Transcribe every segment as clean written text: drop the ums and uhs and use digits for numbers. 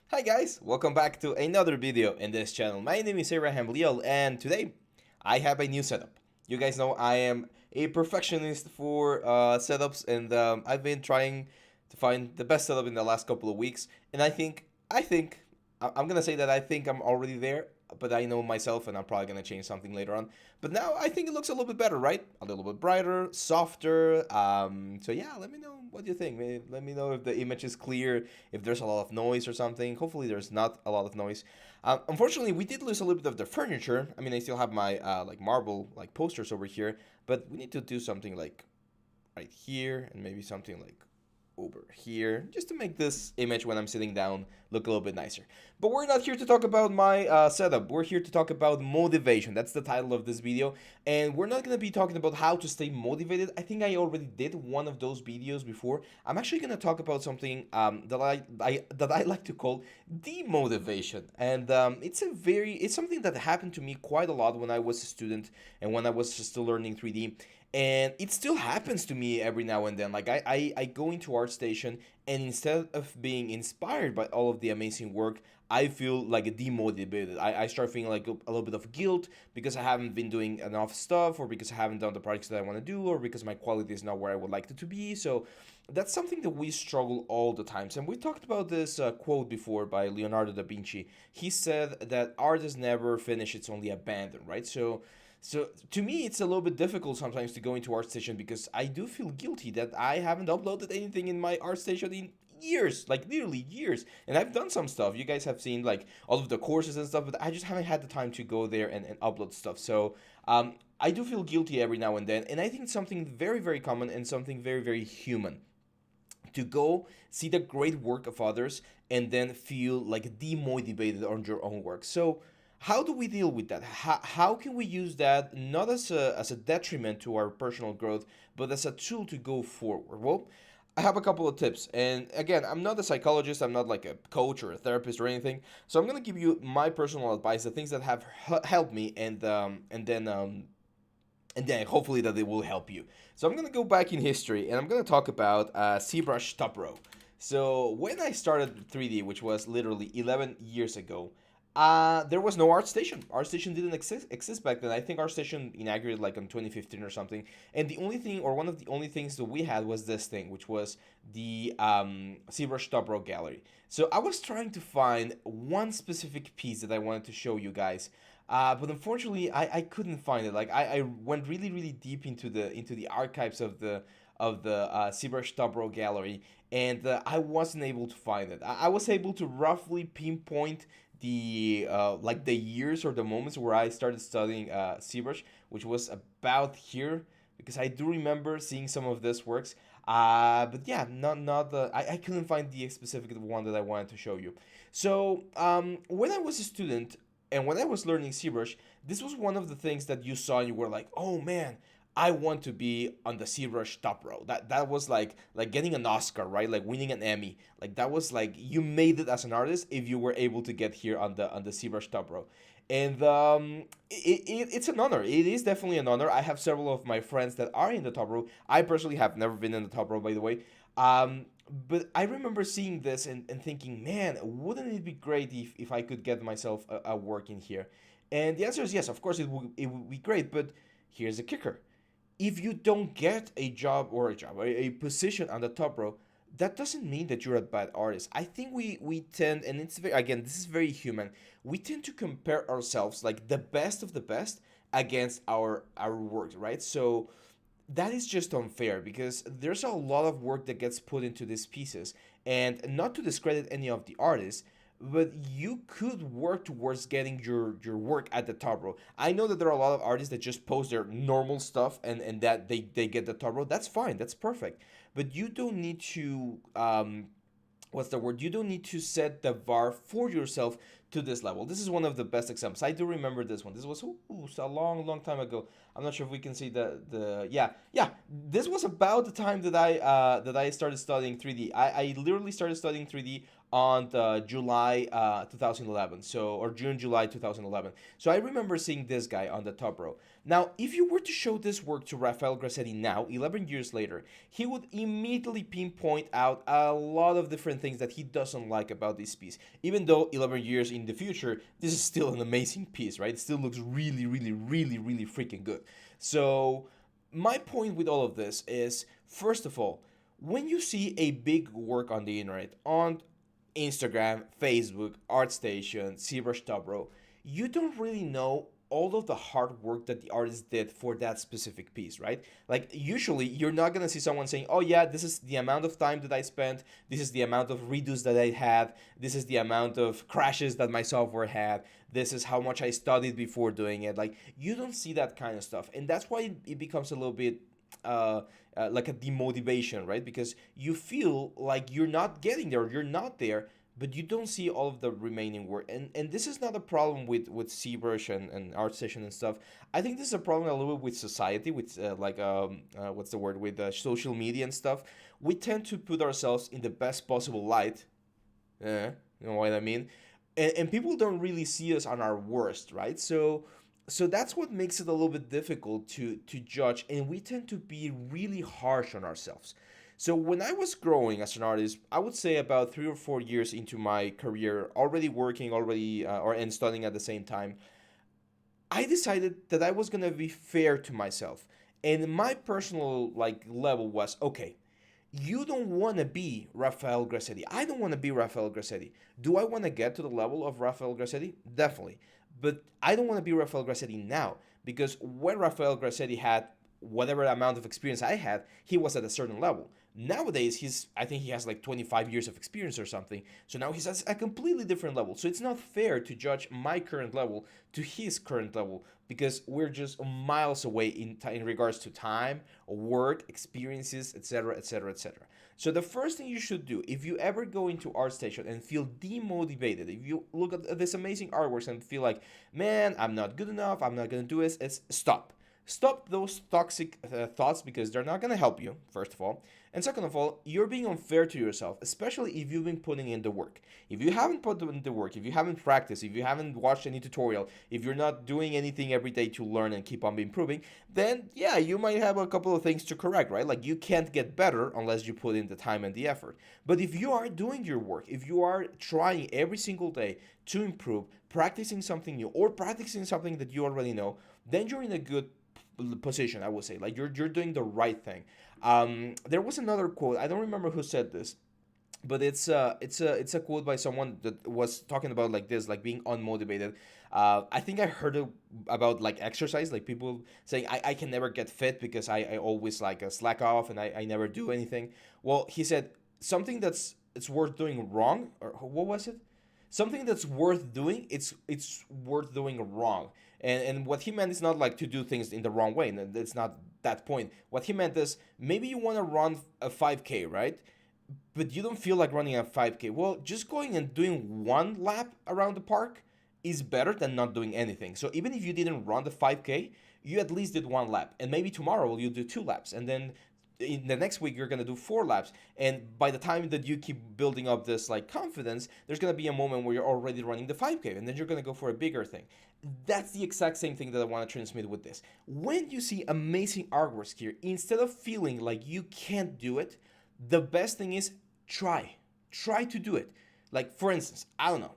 Hi guys, welcome back to another video in this channel. My name is Abraham Leal and today I have a new setup. You guys know I am a perfectionist for setups and I've been trying to find the best setup in the last couple of weeks and I'm gonna say that I think I'm already there, but I know myself and I'm probably gonna change something later on. But now I think it looks a little bit better, right? A little bit brighter, softer. So yeah, let me know what you think. Let me know if the image is clear, if there's a lot of noise or something. Hopefully there's not a lot of noise. Unfortunately, we did lose a little bit of the furniture. I mean, I still have my like marble like posters over here, but we need to do something like right here and maybe something like over here just to make this image when I'm sitting down look a little bit nicer. But we're not here to talk about my setup. We're here to talk about motivation. That's the title of this video. And we're not going to be talking about how to stay motivated. I think I already did one of those videos before. I'm actually going to talk about something that I like to call demotivation. And it's something that happened to me quite a lot when I was a student and when I was still learning 3D, and it still happens to me every now and then. Like I go into ArtStation, and instead of being inspired by all of the amazing work, I feel like demotivated. I start feeling like a little bit of guilt because I haven't been doing enough stuff, or because I haven't done the projects that I want to do, or because my quality is not where I would like it to be. So that's something that we struggle all the times. And we talked about this quote before by Leonardo da Vinci. He said that art is never finished, it's only abandoned, right? So to me, it's a little bit difficult sometimes to go into ArtStation because I do feel guilty that I haven't uploaded anything in my ArtStation in years, like literally years. And I've done some stuff. You guys have seen like all of the courses and stuff, but I just haven't had the time to go there and upload stuff. So I do feel guilty every now and then, and I think it's something very, very common and something very, very human to go see the great work of others and then feel like demotivated on your own work. So how do we deal with that? How can we use that not as a detriment to our personal growth, but as a tool to go forward? Well, I have a couple of tips. And again, I'm not a psychologist, I'm not like a coach or a therapist or anything. So I'm going to give you my personal advice, the things that have helped me, and then hopefully that it will help you. So I'm gonna go back in history and I'm gonna talk about ZBrush Top Row. So when I started 3D, which was literally 11 years ago, there was no ArtStation. ArtStation didn't exist back then. I think ArtStation inaugurated like in 2015 or something. And the only thing, or one of the only things that we had was this thing, which was the ZBrush Top Row gallery. So I was trying to find one specific piece that I wanted to show you guys, but unfortunately, I couldn't find it. Like I went really really deep into the archives of the ZBrush Top Row gallery, and I wasn't able to find it. I was able to roughly pinpoint the like the years or the moments where I started studying ZBrush, which was about here, because I do remember seeing some of this works. But yeah, not the I couldn't find the specific one that I wanted to show you. So when I was a student, and when I was learning ZBrush, this was one of the things that you saw and you were like, "Oh man, I want to be on the ZBrush top row." That was like getting an Oscar, right? Like winning an Emmy. Like that was like you made it as an artist if you were able to get here on the ZBrush top row. And it's an honor. It is definitely an honor. I have several of my friends that are in the top row. I personally have never been in the top row, by the way. But I remember seeing this and thinking, man, wouldn't it be great if I could get myself a work in here? And the answer is yes, of course it would be great, but here's the kicker. If you don't get a position on the top row, that doesn't mean that you're a bad artist. I think we tend, and it's very, again, this is very human. We tend to compare ourselves like the best of the best against our work, right? So that is just unfair because there's a lot of work that gets put into these pieces, and not to discredit any of the artists, but you could work towards getting your work at the top row. I know that there are a lot of artists that just post their normal stuff and that they get the top row. That's fine, that's perfect, but you don't need to what's the word, you don't need to set the bar for yourself to this level. This is one of the best examples. I do remember this one. This was a long time ago. I'm not sure if we can see the yeah. This was about the time that I started studying 3D. I literally started studying 3D on July 2011, so or June July 2011. So I remember seeing this guy on the top row. Now, if you were to show this work to Rafael Grassetti now, 11 years later, he would immediately pinpoint out a lot of different things that he doesn't like about this piece. Even though 11 years in the future, this is still an amazing piece, right? It still looks really freaking good. So, my point with all of this is, first of all, when you see a big work on the internet, on Instagram, Facebook, ArtStation, ZBrush Top Row, you don't really know all of the hard work that the artist did for that specific piece, right? Like usually you're not gonna see someone saying, "Oh yeah, this is the amount of time that I spent. This is the amount of redos that I had. This is the amount of crashes that my software had. This is how much I studied before doing it." Like you don't see that kind of stuff, and that's why it becomes a little bit like a demotivation, right? Because you feel like you're not getting there, you're not there, but you don't see all of the remaining work. And this is not a problem with ZBrush and ArtStation and stuff. I think this is a problem a little bit with society, with what's the word, with social media and stuff. We tend to put ourselves in the best possible light. You know what I mean? And people don't really see us on our worst, right? So that's what makes it a little bit difficult to judge, and we tend to be really harsh on ourselves. So when I was growing as an artist, I would say about 3 or 4 years into my career, already working, already or and studying at the same time, I decided that I was gonna be fair to myself, and my personal like level was okay. You don't want to be Rafael Grassetti. I don't want to be Rafael Grassetti. Do I want to get to the level of Rafael Grassetti? Definitely. But I don't want to be Rafael Grassetti now because when Rafael Grassetti had whatever amount of experience I had, he was at a certain level. Nowadays, I think he has like 25 years of experience or something. So now he's at a completely different level. So it's not fair to judge my current level to his current level because we're just miles away in regards to time, work, experiences, etc., etc., etc. So the first thing you should do if you ever go into ArtStation and feel demotivated, if you look at this amazing artworks and feel like, man, I'm not good enough, I'm not gonna do this, it's stop. Stop those toxic thoughts because they're not going to help you, first of all. And second of all, you're being unfair to yourself, especially if you've been putting in the work. If you haven't put in the work, if you haven't practiced, if you haven't watched any tutorial, if you're not doing anything every day to learn and keep on improving, then yeah, you might have a couple of things to correct, right? Like you can't get better unless you put in the time and the effort. But if you are doing your work, if you are trying every single day to improve, practicing something new or practicing something that you already know, then you're in a good position. I would say like you're doing the right thing. There was another quote. I don't remember who said this, but it's a quote by someone that was talking about like this, like being unmotivated. I think I heard it about like exercise, like people saying I can never get fit because I always like slack off and I never do anything. Well, he said something that's it's worth doing wrong, or what was it? Something that's worth doing, it's worth doing wrong. And what he meant is not like to do things in the wrong way, and it's not that point. What he meant is maybe you want to run a 5K, right? But you don't feel like running a 5K. Well, just going and doing one lap around the park is better than not doing anything. So even if you didn't run the 5K, you at least did one lap, and maybe tomorrow you'll do two laps, and then in the next week you're gonna do four laps. And by the time that you keep building up this like confidence, there's gonna be a moment where you're already running the 5K, and then you're gonna go for a bigger thing. That's the exact same thing that I want to transmit with this. When you see amazing artworks here, instead of feeling like you can't do it, the best thing is try to do it. Like for instance, I don't know,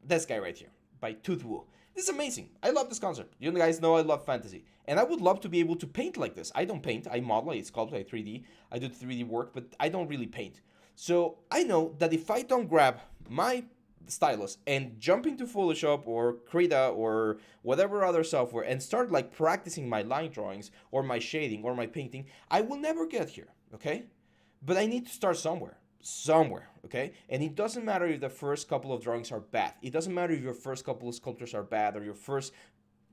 this guy right here by Tooth Woo. This is amazing. I love this concept. You guys know I love fantasy. And I would love to be able to paint like this. I don't paint. I model, I sculpt, I 3D. I do 3D work, but I don't really paint. So I know that if I don't grab my stylus and jump into Photoshop or Krita or whatever other software and start like practicing my line drawings or my shading or my painting, I will never get here, okay? But I need to start somewhere, okay? And it doesn't matter if the first couple of drawings are bad. It doesn't matter if your first couple of sculptures are bad or your first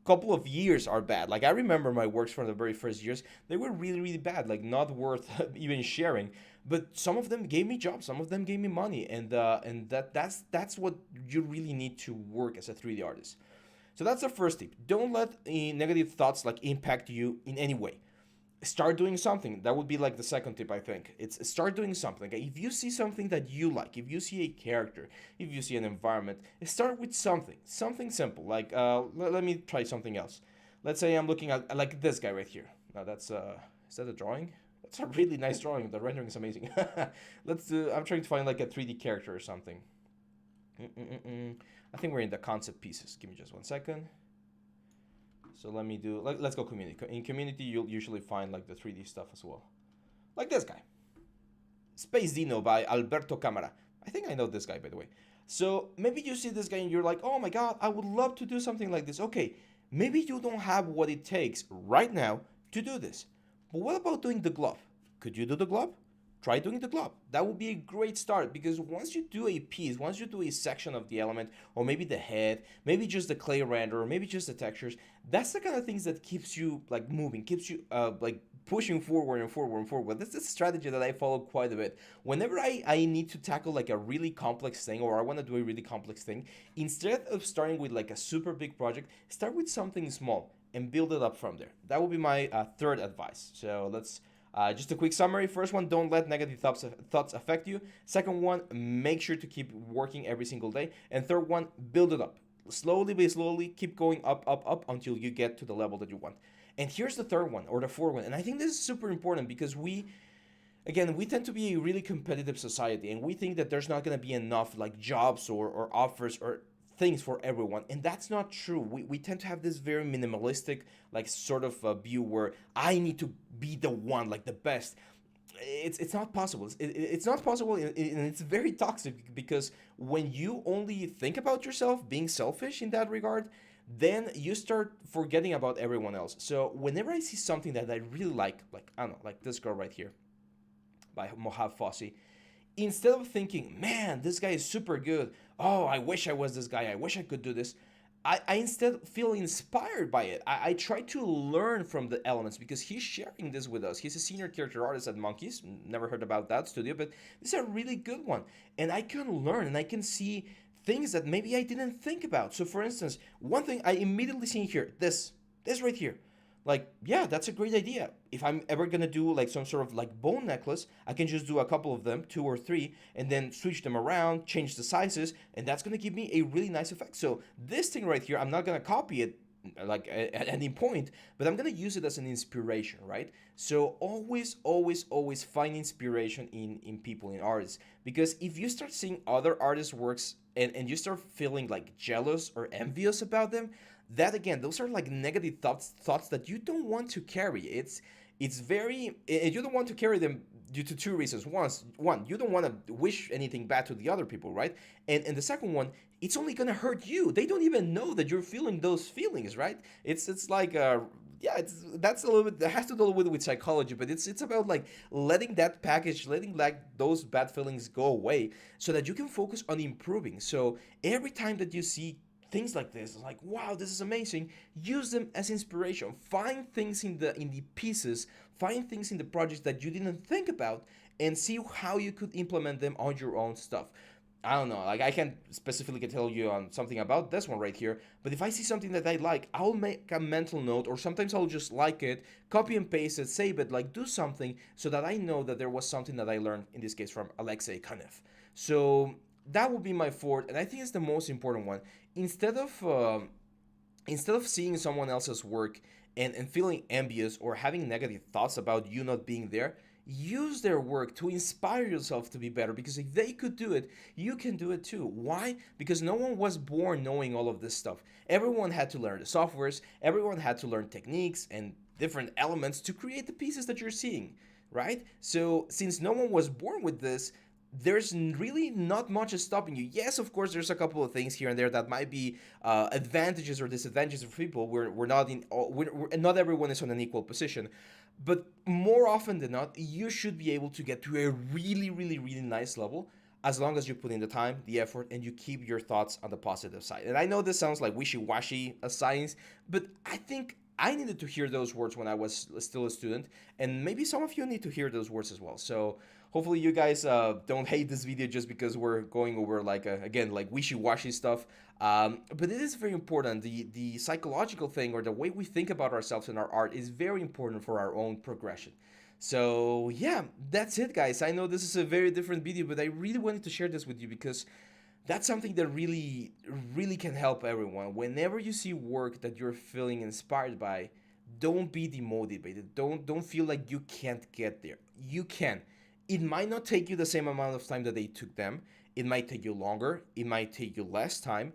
couple of years are bad. Like I remember my works from the very first years, they were really really bad, like not worth even sharing. But some of them gave me jobs, some of them gave me money, and that's what you really need to work as a 3D artist. So that's the first tip. Don't let negative thoughts like impact you in any way. Start doing something. That would be like the second tip, I think. It's start doing something. Okay? If you see something that you like, if you see a character, if you see an environment, start with something simple. Like let me try something else. Let's say I'm looking at like this guy right here. Now that's is that a drawing? That's a really nice drawing. The rendering is amazing. Let's do. I'm trying to find like a 3D character or something. Mm-mm-mm. I think we're in the concept pieces. Give me just 1 second. So let me do, let's go community. In community, you'll usually find like the 3D stuff as well. Like this guy. Space Dino by Alberto Camara. I think I know this guy, by the way. So maybe you see this guy and you're like, oh my god, I would love to do something like this. Okay, maybe you don't have what it takes right now to do this. But what about doing the glove? Could you do the glove? Try doing the glove. That would be a great start, because once you do a piece, once you do a section of the element, or maybe the head, maybe just the clay render, or maybe just the textures, that's the kind of things that keeps you like moving, keeps you like pushing forward and forward and forward. That's the strategy that I follow quite a bit. Whenever I need to tackle like a really complex thing, or I want to do a really complex thing, instead of starting with like a super big project, start with something small and build it up from there. That would be my third advice. So let's just a quick summary. First one, don't let negative thoughts affect you. Second one, make sure to keep working every single day. And third one, build it up. Slowly by slowly, keep going up, up, up until you get to the level that you want. And here's the third one, or the fourth one. And I think this is super important, because again, we tend to be a really competitive society, and we think that there's not going to be enough like jobs or offers or things for everyone, and that's not true. We tend to have this very minimalistic like sort of view where I need to be the one, like the best. It's not possible. It's not possible, and it's very toxic, because when you only think about yourself, being selfish in that regard, then you start forgetting about everyone else. So whenever I see something that I really like I don't know, like this girl right here by Mohab Fossi, instead of thinking, man, this guy is super good, oh, I wish I was this guy, I wish I could do this, I instead feel inspired by it. I try to learn from the elements, because he's sharing this with us. He's a senior character artist at Monkeys. Never heard about that studio, but this is a really good one. And I can learn, and I can see things that maybe I didn't think about. So for instance, one thing I immediately see here, this right here, like, yeah, that's a great idea. If I'm ever gonna do like some sort of like bone necklace, I can just do a couple of them, two or three, and then switch them around, change the sizes, and that's gonna give me a really nice effect. So this thing right here, I'm not gonna copy it like at any point, but I'm gonna use it as an inspiration, right? So always find inspiration in people, in artists, because if you start seeing other artists' works, and you start feeling like jealous or envious about them, that again, those are like negative thoughts that you don't want to carry. It's very, you don't want to carry them due to two reasons. One, you don't want to wish anything bad to the other people, right? And the second one, it's only gonna hurt you. They don't even know that you're feeling those feelings, right? It's like yeah, that's a little bit, that has to do with psychology, but it's about like letting that package, letting like those bad feelings go away, so that you can focus on improving. So every time that you see things like this, like, wow, this is amazing, use them as inspiration. Find things in the pieces, find things in the projects that you didn't think about, and see how you could implement them on your own stuff. I don't know, like I can't specifically tell you on something about this one right here, but if I see something that I like, I'll make a mental note, or sometimes I'll just like it, copy and paste it, save it, like do something, so that I know that there was something that I learned, in this case from Alexei Kanev. So that would be my fourth, and I think it's the most important one. Instead of instead of seeing someone else's work and feeling envious or having negative thoughts about you not being there, use their work to inspire yourself to be better, because if they could do it, you can do it too. Why? Because no one was born knowing all of this stuff. Everyone had to learn the softwares, everyone had to learn techniques and different elements to create the pieces that you're seeing, right? So since no one was born with this, there's really not much stopping you. Yes, of course, there's a couple of things here and there that might be advantages or disadvantages for people. We're not in, not everyone is on an equal position, but more often than not, you should be able to get to a really, really, really nice level as long as you put in the time, the effort, and you keep your thoughts on the positive side. And I know this sounds like wishy-washy science, but I think I needed to hear those words when I was still a student, and maybe some of you need to hear those words as well. So hopefully you guys don't hate this video just because we're going over like again like wishy-washy stuff. But it is very important. The psychological thing or the way we think about ourselves in our art is very important for our own progression. So yeah, that's it, guys. I know this is a very different video, but I really wanted to share this with you because that's something that really can help everyone. Whenever you see work that you're feeling inspired by, don't be demotivated. Don't feel like you can't get there. You can. It might not take you the same amount of time that they took them. It might take you longer. It might take you less time.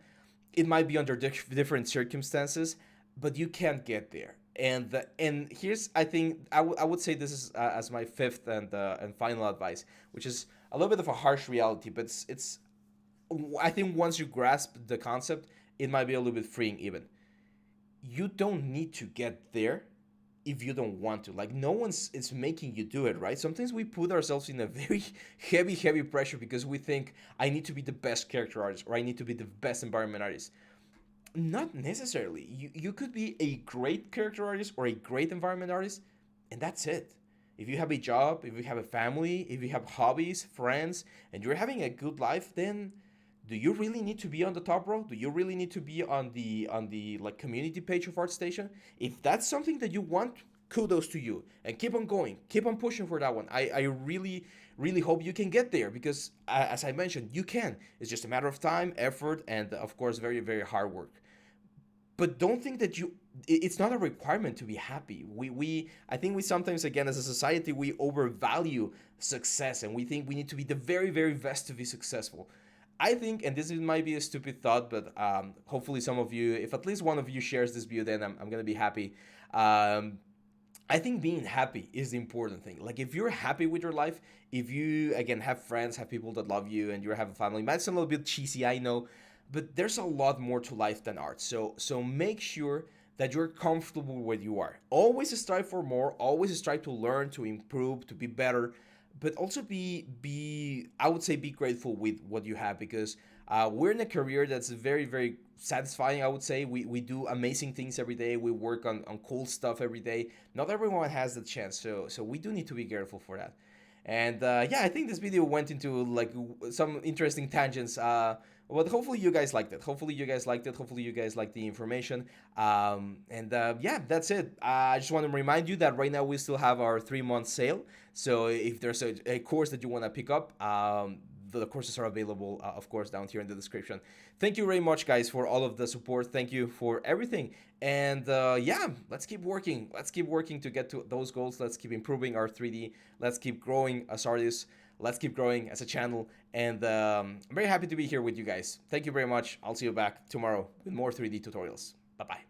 It might be under different circumstances, but you can't get there. And here's, I think I would say this is as my fifth and final advice, which is a little bit of a harsh reality, but it's I think once you grasp the concept, it might be a little bit freeing even. You don't need to get there if you don't want to. Like no one's is making you do it, right? Sometimes we put ourselves in a very heavy pressure because we think I need to be the best character artist or I need to be the best environment artist. Not necessarily. You could be a great character artist or a great environment artist, and that's it. If you have a job, if you have a family, if you have hobbies, friends, and you're having a good life, then do you really need to be on the top row? Do you really need to be on the like community page of ArtStation? If that's something that you want, kudos to you and keep on going, keep on pushing for that one. I really hope you can get there because as I mentioned, you can. It's just a matter of time, effort, and of course very hard work. But don't think that it's not a requirement to be happy. We I think we sometimes again as a society we overvalue success and we think we need to be the very best to be successful. I think, and might be a stupid thought, but hopefully some of you, if at least one of you shares this view, then I'm gonna be happy. um, I think being happy is the important thing. Like if you're happy with your life, if you again have friends, have people that love you, and you have a family, it might sound a little bit cheesy, I know, but there's a lot more to life than art. So make sure that you're comfortable where you are. Always strive for more. Always strive to learn, to improve, to be better, but also be I would say be grateful with what you have because we're in a career that's very satisfying. I would say we do amazing things every day. We work on cool stuff every day. Not everyone has the chance, so we do need to be careful for that. And yeah, I think this video went into like some interesting tangents. But hopefully you guys liked it. Hopefully you guys liked it. Hopefully you guys liked the information. And yeah, that's it. I just want to remind you that right now we still have our 3 month sale. So if there's a course that you want to pick up, the courses are available, of course, down here in the description. Thank you very much, guys, for all of the support. Thank you for everything. And yeah, let's keep working. Let's keep working to get to those goals. Let's keep improving our 3D. Let's keep growing as artists. Let's keep growing as a channel. And I'm very happy to be here with you guys. Thank you very much. I'll see you back tomorrow with more 3D tutorials. Bye-bye.